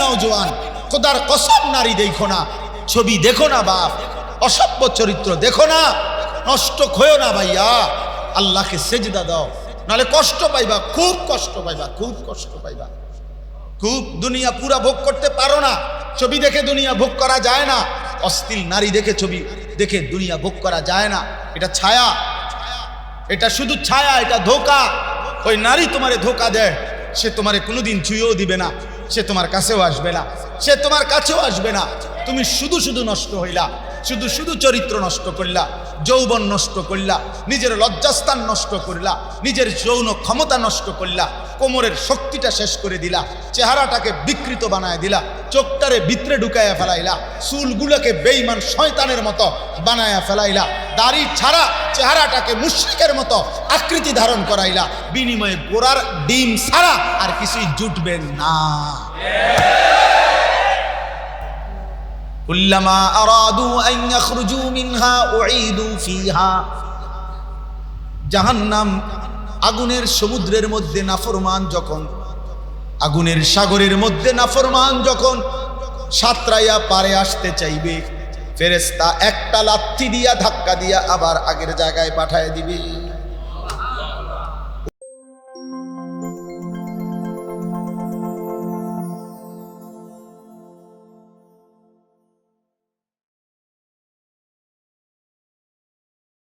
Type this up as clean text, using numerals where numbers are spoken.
নওজোয়ান, খোদার কসম নারী দেখো না, ছবি দেখো না বাপ, অসভ্য চরিত্র দেখো না, নষ্ট হয়েও না ভাইয়া, আল্লাহকে সেজদা দাও, নাহলে কষ্ট পাইবা, খুব কষ্ট পাইবা, খুব কষ্ট পাইবা, খুব। দুনিয়া পুরা ভোগ করতে পারো না, ছবি দেখে দুনিয়া ভোগ করা যায় না, অশ্লীল নারী দেখে ছবি দেখে দুনিয়া ভোগ করা যায় না। এটা ছায়া, এটা শুধু ছায়া, এটা ধোঁকা। ওই নারী তোমারে ধোঁকা দেয়, সে তোমারে কোনোদিন ছুঁয়েও দিবে না, সে তোমার কাছেও আসবে না, সে তোমার কাছেও আসবে না। তুমি শুধু শুধু নষ্ট হইলা, শুধু শুধু চরিত্র নষ্ট করলা, যৌবন নষ্ট করলা, নিজের লজ্জাস্থান নষ্ট করলা, নিজের যৌন ক্ষমতা নষ্ট করলা, কোমরের শক্তিটা শেষ করে দিলা, চেহারাটাকে বিকৃত বানায় দিলা, চোখটারে ভিতরে ঢুকাইয়া ফেলাইলা, চুলগুলোকে বেঈমান শয়তানের মতো বানায়া ফেলাইলা, দাড়ি ছাড়া চেহারাটাকে মুশরিকের মতো আকৃতি ধারণ করাইলা, বিনিময়ে গোড়ার ডিম ছাড়া আর কিছুই জুটবে না। কুল্লামা আরাদু আন ইয়াখরুজু মিনহা উঈদু ফিহা। জাহান্নাম আগুনের সমুদ্রের মধ্যে নাফরমান যখন, আগুনের সাগরের মধ্যে নাফরমান যখন সাঁতরাইয়া পারে আসতে চাইবে, ফেরেশতা একটা লাথি দিয়া ধাক্কা দিয়া আবার আগের জায়গায় পাঠায় দিবে।